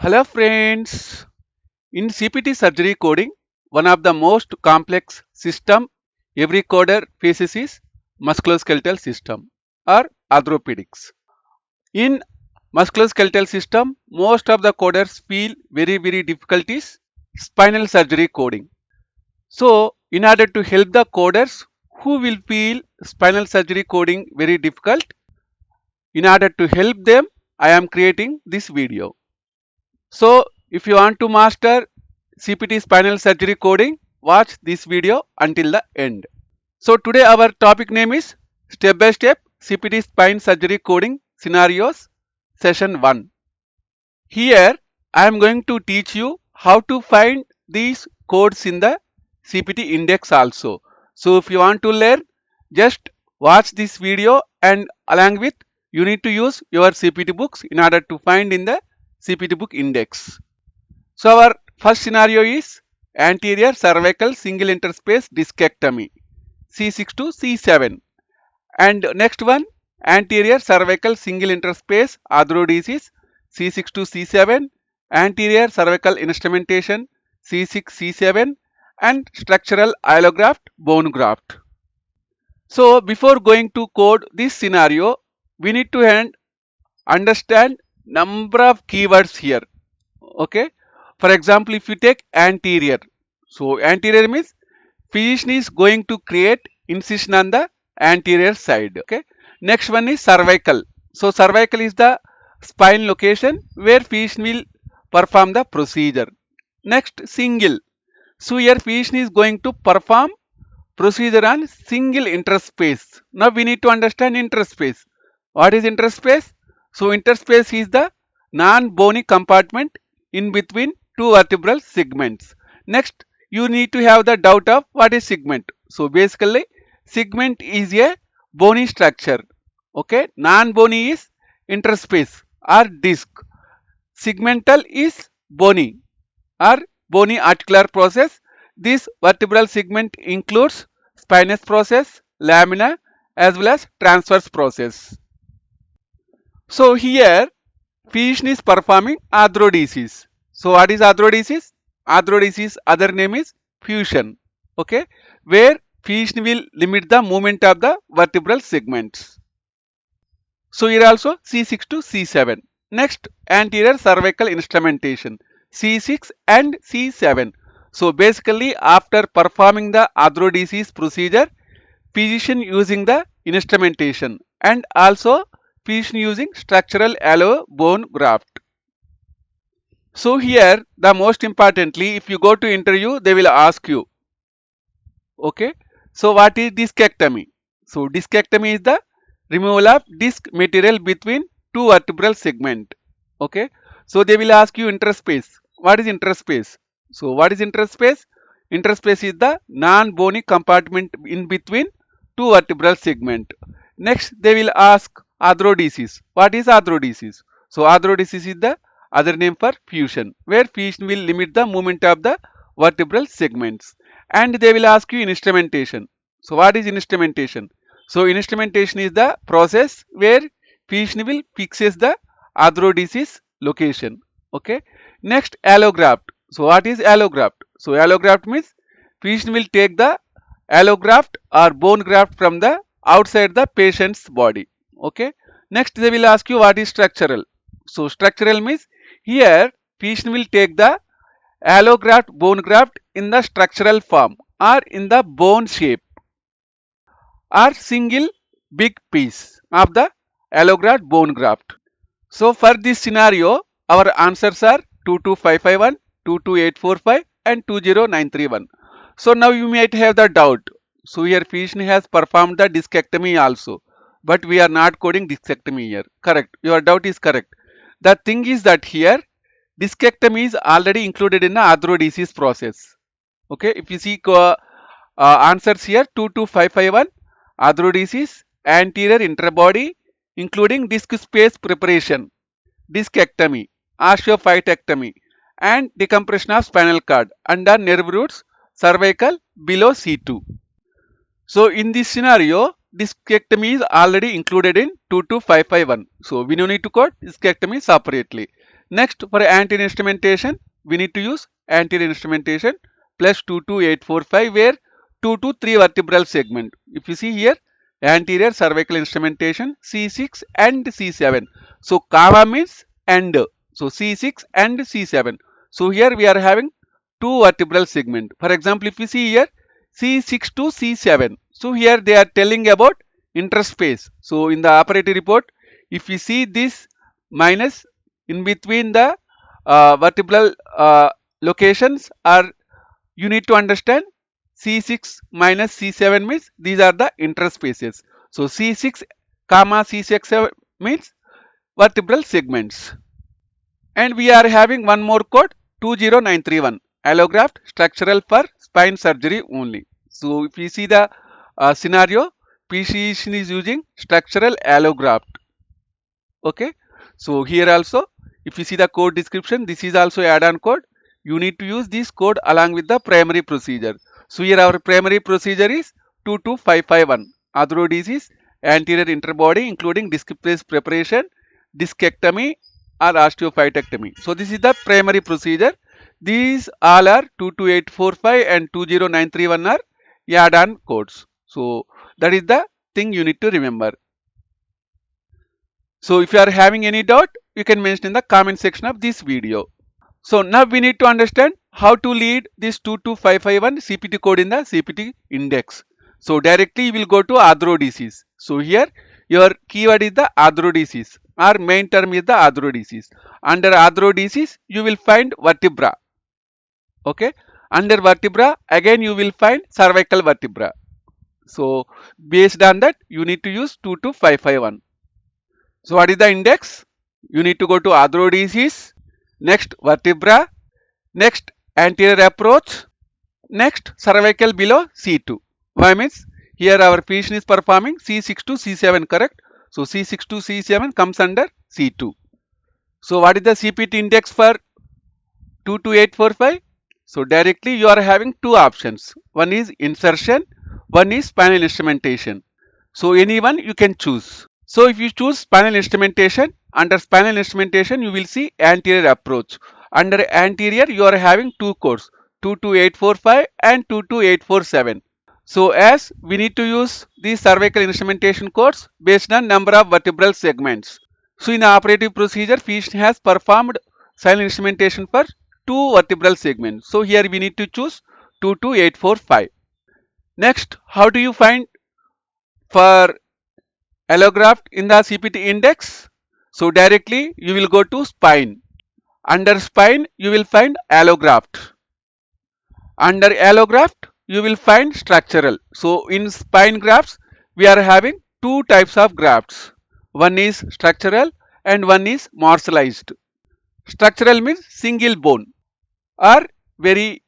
Hello friends. In CPT surgery coding, one of the most complex system every coder faces is musculoskeletal system or orthopedics. In musculoskeletal system, most of the coders feel very difficult is spinal surgery coding. So, in order to help the coders who will feel spinal surgery coding very difficult, in order to help them, I am creating this video. So, if you want to master CPT spinal surgery coding, watch this video until the end. So, today our topic name is Step by Step CPT Spine Surgery Coding Scenarios Session 1. Here, I am going to teach you how to find these codes in the CPT index also. So, if you want to learn, just watch this video and along with you need to use your CPT books in order to find in the CPT book index. So our first scenario is anterior cervical single interspace discectomy C6 to C7, and next one anterior cervical single interspace arthrodesis C6 to C7, anterior cervical instrumentation C6 C7, and structural allograft bone graft. So before going to code this scenario, we need to understand number of keywords here. Okay, for example, if you take anterior, so anterior means physician is going to create incision on the anterior side. Okay, next one is cervical. So cervical is the spine location where physician will perform the procedure. Next, single. So here physician is going to perform procedure on single interspace. Now we need to understand interspace. What is interspace? So interspace is the non-bony compartment in between two vertebral segments. Next, you need to have the doubt of what is segment. So basically, segment is a bony structure. Okay, non-bony is interspace or disc. Segmental is bony or bony articular process. This vertebral segment includes spinous process, lamina as well as transverse process. So here physician is performing arthrodesis. So what is arthrodesis? Arthrodesis other name is fusion. Okay, where physician will limit the movement of the vertebral segments. So here also C6 to C7. Next, anterior cervical instrumentation C6 and C7. So basically after performing the arthrodesis procedure, physician using the instrumentation and also physician using structural allo bone graft. So here the most importantly, if you go to interview, they will ask you, okay, so what is discectomy? So discectomy is the removal of disc material between two vertebral segment. Okay, so they will ask you interspace. What is interspace? So what is interspace? Interspace is the non-bony compartment in between two vertebral segment. Next they will ask arthrodesis. What is arthrodesis? So arthrodesis is the other name for fusion, where fusion will limit the movement of the vertebral segments. And they will ask you instrumentation. So what is instrumentation? So instrumentation is the process where fusion will fixes the arthrodesis location. Okay. Next, allograft. So what is allograft? So allograft means physician will take the allograft or bone graft from the outside the patient's body. Okay. Next they will ask you what is structural. So structural means here physician will take the allograft bone graft in the structural form or in the bone shape or single big piece of the allograft bone graft. So for this scenario, our answers are 22551, 22845 and 20931. So now you might have the doubt. So here physician has performed the discectomy also, but we are not coding discectomy here. Correct. Your doubt is correct. The thing is that here discectomy is already included in the arthrodesis process. Okay. If you see answers here 22551, arthrodesis, anterior interbody including disc space preparation, discectomy, osteophytectomy, and decompression of spinal cord under nerve roots, cervical below C2. So in this scenario, discectomy is already included in 22551. So we don't need to code discectomy separately. Next, for anterior instrumentation, we need to use anterior instrumentation plus 22845, where 2 to 3 vertebral segment. If you see here, anterior cervical instrumentation C6 and C7. So comma means and. So C6 and C7. So here we are having two vertebral segment. For example, if you see here C6 to C7. So here they are telling about interspace. So in the operative report, if you see this minus in between the vertebral locations, are you need to understand C6 minus C7 means these are the interspaces. So C6 comma C6 means vertebral segments. And we are having one more code 20931, allograft structural for spine surgery only. So if you see the scenario, patient is using structural allograft. Okay, so here also if you see the code description, this is also add-on code. You need to use this code along with the primary procedure. So here our primary procedure is 22551, Adro disease, anterior interbody including disc brace preparation, discectomy or osteophytectomy. So this is the primary procedure. These all are 22845 and 20931 are add-on codes. So that is the thing you need to remember. So if you are having any doubt, you can mention in the comment section of this video. So now we need to understand how to lead this 22551 CPT code in the CPT index. So directly you will go to Adro disease. So here your keyword is the Adro disease. Our main term is the Adro disease. Under Adro disease you will find vertebra. Okay. Under vertebra again you will find cervical vertebra. So based on that you need to use 22551. So what is the index? You need to go to Adro disease, next vertebra, next anterior approach, next cervical below C2. Why means here our physician is performing C6 to C7, correct? So C6 to C7 comes under C2. So what is the CPT index for 22845? So directly you are having two options. One is insertion, one is spinal instrumentation. So anyone you can choose. So if you choose spinal instrumentation, under spinal instrumentation you will see anterior approach. Under anterior you are having two codes 22845 and 22847. So as we need to use these cervical instrumentation codes based on number of vertebral segments. So in the operative procedure, physician has performed silent instrumentation for two vertebral segments. So here we need to choose 22845. Next, how do you find for allograft in the CPT index? So directly you will go to spine. Under spine you will find allograft. Under allograft you will find structural. So in spine grafts we are having two types of grafts. One is structural and one is morselized. Structural means single bone or very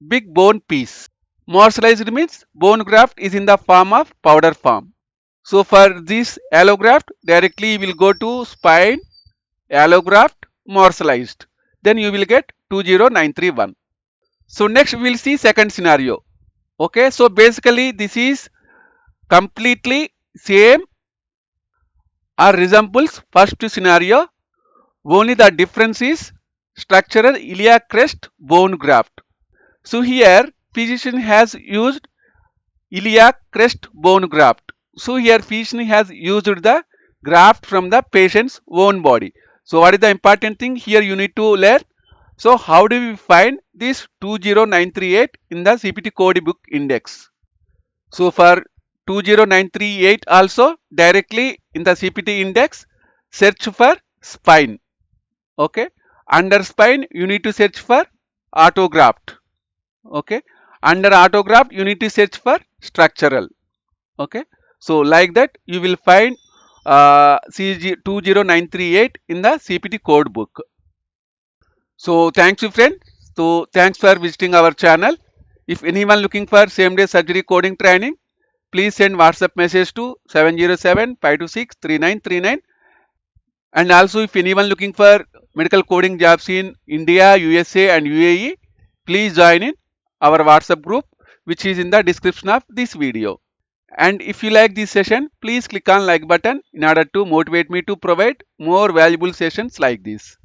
big bone piece. Morselized means bone graft is in the form of powder form. So for this allograft, directly you will go to spine, allograft, morselized. Then you will get 20931. So next we will see second scenario. Okay, so basically this is completely same or resembles first scenario. Only the difference is structural iliac crest bone graft. So here physician has used iliac crest bone graft. So here physician has used the graft from the patient's own body. So what is the important thing here you need to learn? So how do we find this 20938 in the CPT code book index? So for 20938 also directly in the CPT index search for spine. Okay. Under spine you need to search for autograft. Okay. Under autograft you need to search for structural. Okay. So like that you will find CG 20938 in the CPT code book. So thanks you friend. So thanks for visiting our channel. If anyone looking for same day surgery coding training, please send WhatsApp message to 707-526-3939. And also if anyone looking for medical coding jobs in India, USA and UAE, please join in our WhatsApp group which is in the description of this video. And if you like this session, please click on like button in order to motivate me to provide more valuable sessions like this.